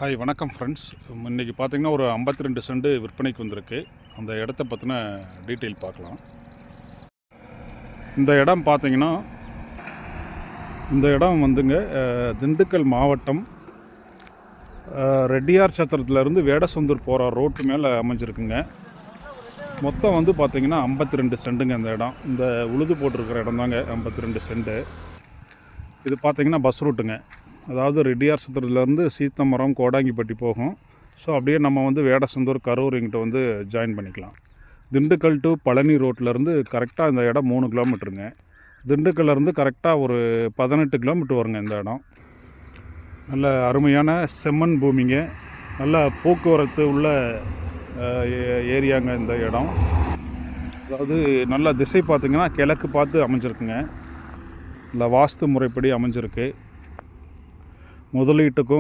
Hi வணக்கம் friends. இன்றைக்கி பார்த்திங்கன்னா ஒரு 52 சென்ட் விற்பனைக்கு வந்திருக்கு. அந்த இடத்த பற்றின டீட்டெயில் பார்க்கலாம். இந்த இடம் பார்த்திங்கன்னா இந்த இடம் வந்துங்க திண்டுக்கல் மாவட்டம் ரெட்டியார் சத்திரத்துலேருந்து வேடசந்தூர் போகிற ரோட்டு மேலே அமைஞ்சிருக்குங்க. மொத்தம் வந்து பார்த்திங்கன்னா 52 சென்ட்டுங்க இந்த இடம். இந்த உழுது போட்டிருக்கிற இடம் தாங்க 52 சென்ட்டு. இது பார்த்திங்கன்னா பஸ் ரூட்டுங்க. அதாவது ரெட்டியார் சத்திரத்துலேருந்து சீத்தமரம் கோடாங்கிப்பட்டி போகும். ஸோ அப்படியே நம்ம வந்து வேடசந்தூர் கரூர் இங்கிட்ட வந்து ஜாயின் பண்ணிக்கலாம். திண்டுக்கல் டு பழனி ரோட்லேருந்து கரெக்டாக இந்த இடம் 3 கிலோமீட்டருங்க. திண்டுக்கல்லேருந்து கரெக்டாக ஒரு 18 கிலோமீட்டர் வருங்க இந்த இடம். நல்ல அருமையான செம்மண் பூமிங்க. நல்ல போக்குவரத்து உள்ள ஏரியாங்க இந்த இடம். அதாவது நல்ல திசை பார்த்திங்கன்னா கிழக்கு பார்த்து அமைஞ்சிருக்குங்க. இல்லை வாஸ்து முறைப்படி அமைஞ்சிருக்கு. முதலீட்டுக்கும்